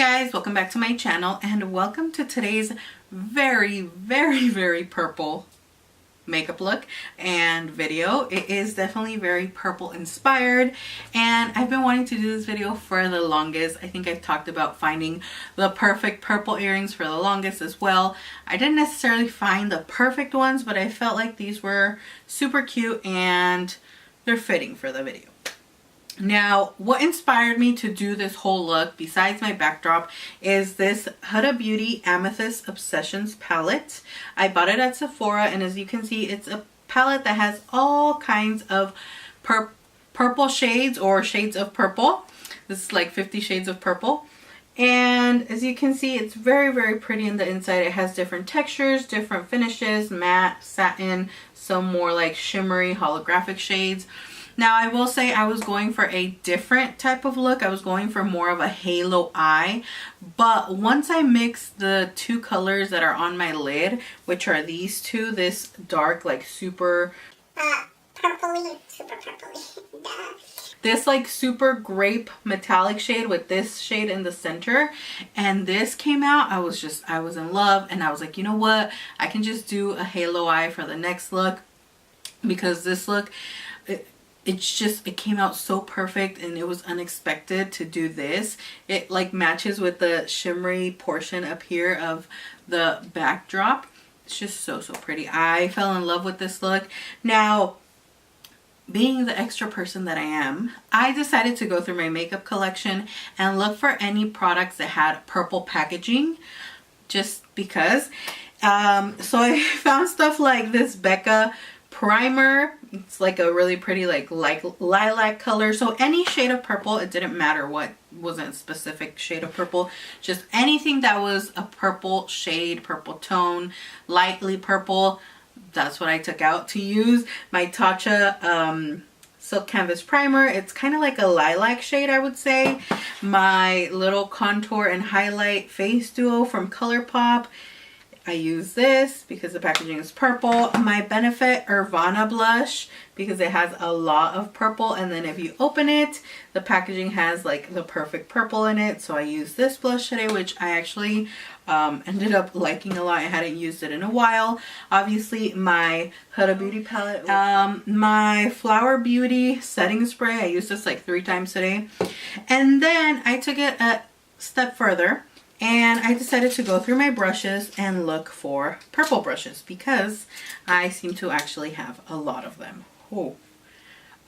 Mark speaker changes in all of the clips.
Speaker 1: guys, welcome back to my channel and welcome to today's very purple makeup look and video. It is definitely very purple inspired and I've been wanting to do this video for the longest. I think I've talked about finding the perfect purple earrings for the longest as well. I didn't necessarily find the perfect ones, but I felt like these were super cute and they're fitting for the video. Now, what inspired me to do this whole look, besides my backdrop, is this Huda Beauty Amethyst Obsessions palette. I bought it at Sephora, and as you can see, it's a palette that has all kinds of purple shades or shades of purple. This is like 50 shades of purple. And as you can see, it's very pretty in the inside. It has different textures, different finishes, matte, satin, some more like shimmery holographic shades. Now, I will say I was going for a different type of look. I was going for more of a halo eye. But once I mixed the two colors that are on my lid, which are these two, this dark, like super...
Speaker 2: purpley, super purpley.
Speaker 1: This like super grape metallic shade with this shade in the center. And this came out, I was in love. And I was like, you know what? I can just do a halo eye for the next look. Because this look... it came out so perfect and it was unexpected to do this. It like matches with the shimmery portion up here of the backdrop. It's just so pretty. I fell in love with this look. Now, being the extra person that I am, I decided to go through my makeup collection and look for any products that had purple packaging, just because. So I found stuff like this Becca primer. It's like a really pretty like lilac color. So any shade of purple, it didn't matter what wasn't a specific shade of purple, just anything that was a purple shade, purple tone, lightly purple, that's what I took out to use. My Tatcha Silk Canvas Primer, it's kind of like a lilac shade, I would say. My little contour and highlight face duo from ColourPop, I use this because the packaging is purple. My Benefit Urbana blush because it has a lot of purple, and then if you open it, the packaging has like the perfect purple in it. So I use this blush today, which I actually ended up liking a lot. I hadn't used it in a while. Obviously my Huda Beauty palette, my Flower Beauty setting spray. I used this like 3 times today. And then I took it a step further and I decided to go through my brushes and look for purple brushes because I seem to actually have a lot of them. Oh.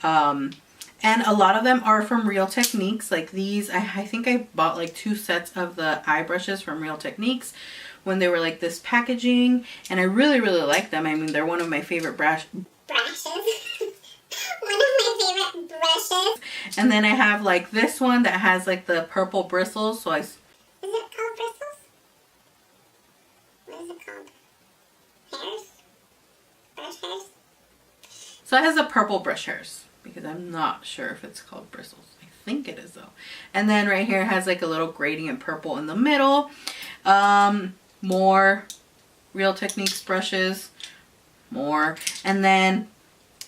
Speaker 1: And a lot of them are from Real Techniques. Like these, I think I bought like 2 sets of the eye brushes from Real Techniques when they were like this packaging. And I really like them. I mean, they're one of my favorite brushes.
Speaker 2: One of my favorite brushes.
Speaker 1: And then I have like this one that has like the purple bristles. So
Speaker 2: Is it called bristles? What is it called? Hairs? Brush hairs?
Speaker 1: So it has the purple brush hairs because I'm not sure if it's called bristles. I think it is though. And then right here it has like a little gradient purple in the middle. More Real Techniques brushes. More. And then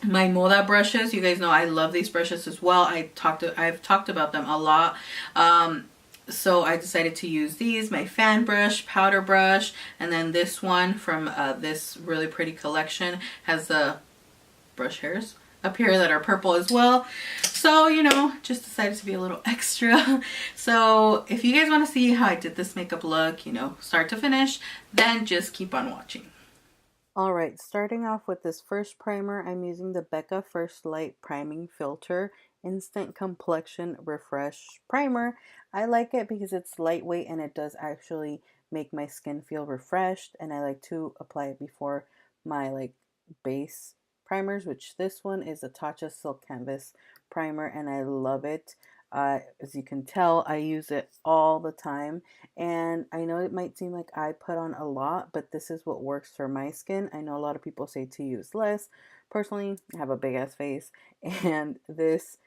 Speaker 1: my Moda brushes. You guys know I love these brushes as well. I've talked about them a lot. So I decided to use these, my fan brush, powder brush, and then this one from this really pretty collection has the brush hairs up here that are purple as well. So, you know, just decided to be a little extra. So if you guys want to see how I did this makeup look, you know, start to finish, then just keep on watching. Alright, starting off with this first primer, I'm using the Becca First Light Priming Filter Instant Complexion Refresh Primer. I like it because it's lightweight and it does actually make my skin feel refreshed, and I like to apply it before my like base primers, which this one is a Tatcha Silk Canvas Primer and I love it. As you can tell, I use it all the time, and I know it might seem like I put on a lot, but this is what works for my skin. I know a lot of people say to use less. Personally, I have a big ass face, and this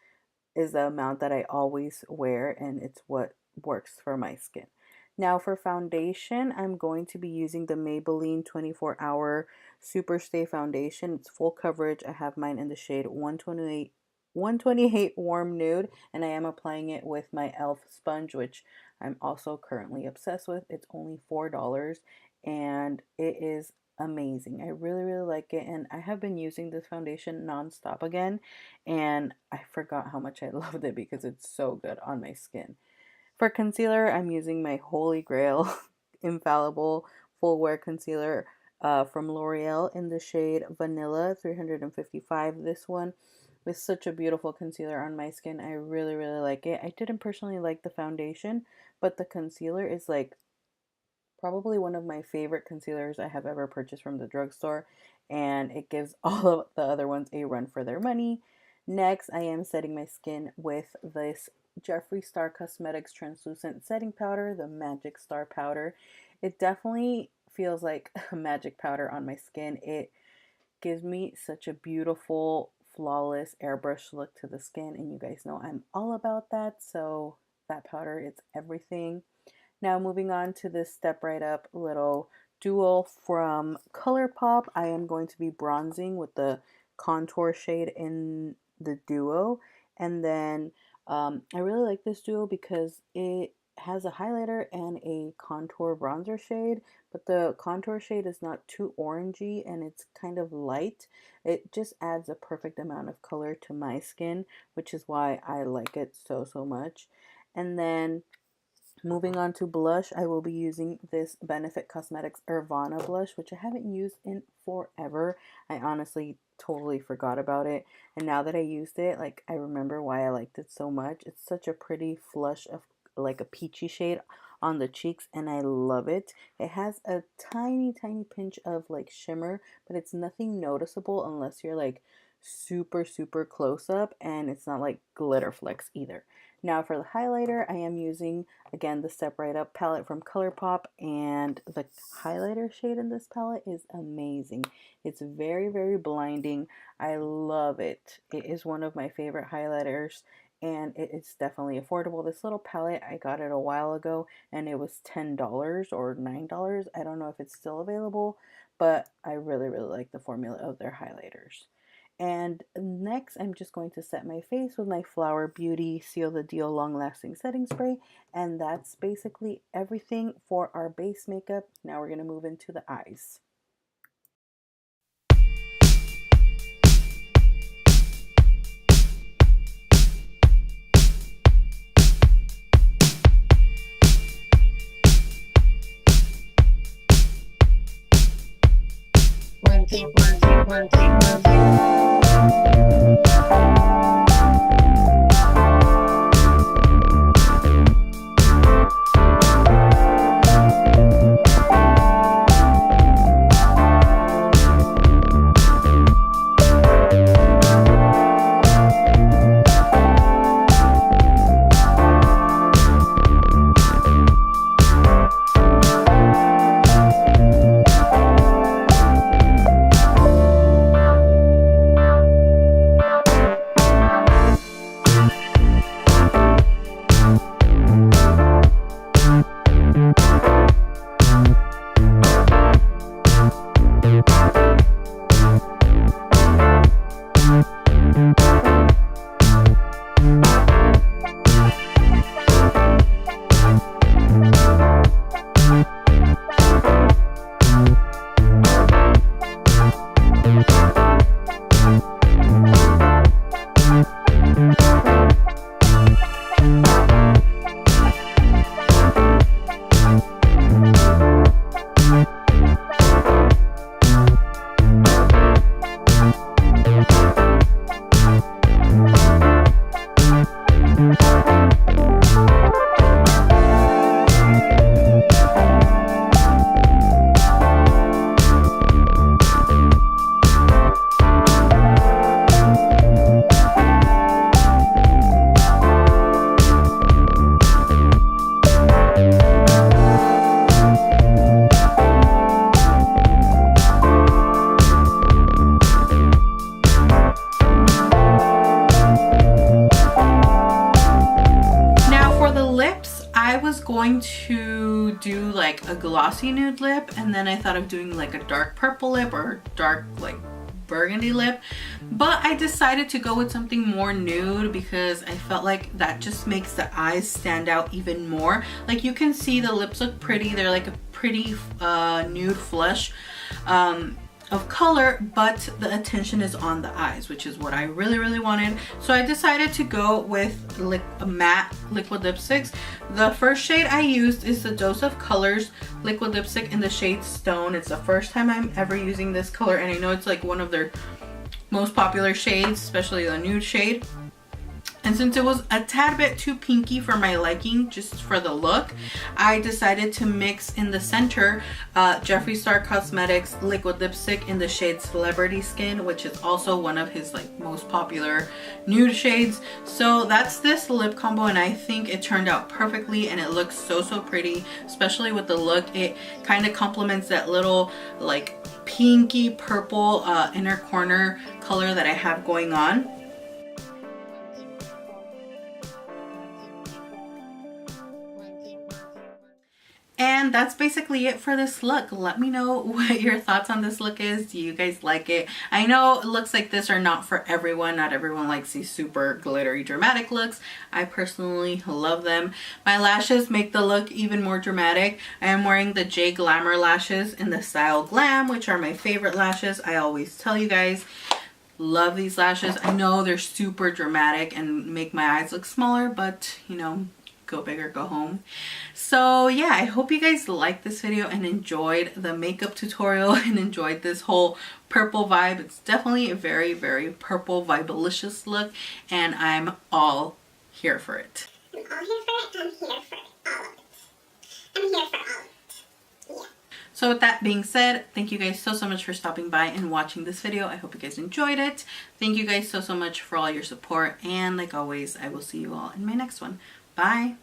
Speaker 1: is the amount that I always wear, and it's what works for my skin. Now for foundation, I'm going to be using the Maybelline 24-Hour Super Stay Foundation. It's full coverage. I have mine in the shade 128 128 Warm Nude, and I am applying it with my e.l.f. sponge, which I'm also currently obsessed with. It's only $4 and it is amazing. I really, really like it, and I have been using this foundation nonstop again, and I forgot how much I loved it because it's so good on my skin. For concealer, I'm using my Holy Grail Infallible Full Wear Concealer from L'Oreal in the shade Vanilla 355. This one is such a beautiful concealer on my skin. I really, really like it. I didn't personally like the foundation, but the concealer is like probably one of my favorite concealers I have ever purchased from the drugstore, and it gives all of the other ones a run for their money. Next, I am setting my skin with this Jeffree Star Cosmetics Translucent Setting Powder, the Magic Star Powder. It definitely feels like a magic powder on my skin. It gives me such a beautiful, flawless airbrush look to the skin, and you guys know I'm all about that, so that powder, it's everything. Now moving on to this Step Right Up little duo from ColourPop. I am going to be bronzing with the contour shade in the duo. And then I really like this duo because it has a highlighter and a contour bronzer shade, but the contour shade is not too orangey and it's kind of light. It just adds a perfect amount of color to my skin, which is why I like it so, so much. And then moving on to blush, I will be using this Benefit Cosmetics Irvana blush, which I haven't used in forever. I honestly totally forgot about it. And now that I used it, like, I remember why I liked it so much. It's such a pretty flush of like a peachy shade on the cheeks, and I love it. It has a tiny, tiny pinch of like shimmer, but it's nothing noticeable unless you're like super, super close up, and it's not like glitter flecks either. Now for the highlighter, I am using, again, the Step Right Up palette from ColourPop, and the highlighter shade in this palette is amazing. It's very, very blinding. I love it. It is one of my favorite highlighters, and it's definitely affordable. This little palette, I got it a while ago, and it was $10 or $9. I don't know if it's still available, but I really, really like the formula of their highlighters. And next, I'm just going to set my face with my Flower Beauty Seal the Deal Long Lasting Setting Spray. And that's basically everything for our base makeup. Now we're going to move into the eyes.
Speaker 2: One, two, one, two, one, two, one, two.
Speaker 1: Going to do like a glossy nude lip, and then I thought of doing like a dark purple lip or dark like burgundy lip, but I decided to go with something more nude because I felt like that just makes the eyes stand out even more. Like you can see the lips look pretty. They're like a pretty nude flush of color, but the attention is on the eyes, which is what I really wanted. So I decided to go with a matte liquid lipsticks. The first shade I used is the Dose of Colors liquid lipstick in the shade Stone. It's the first time I'm ever using this color, and I know it's like one of their most popular shades, especially the nude shade. And since it was a tad bit too pinky for my liking, just for the look, I decided to mix in the center Jeffree Star Cosmetics liquid lipstick in the shade Celebrity Skin, which is also one of his like most popular nude shades. So that's this lip combo, and I think it turned out perfectly, and it looks so pretty, especially with the look. It kind of complements that little like pinky purple inner corner color that I have going on. And that's basically it for this look. Let me know what your thoughts on this look is. Do you guys like it? I know looks like this are not for everyone. Not everyone likes these super glittery dramatic looks. I personally love them. My lashes make the look even more dramatic. I am wearing the J Glamour lashes in the style Glam, which are my favorite lashes. I always tell you guys, love these lashes. I know they're super dramatic and make my eyes look smaller, but you know, go big or go home. So yeah, I hope you guys liked this video and enjoyed the makeup tutorial and enjoyed this whole purple vibe. It's definitely a very purple vibelicious look, and I'm all here for it.
Speaker 2: I'm all here for it. I'm here for it. All of it. I'm here for all of it. Yeah.
Speaker 1: So with that being said, thank you guys so much for stopping by and watching this video. I hope you guys enjoyed it. Thank you guys so much for all your support, and like always, I will see you all in my next one. Bye.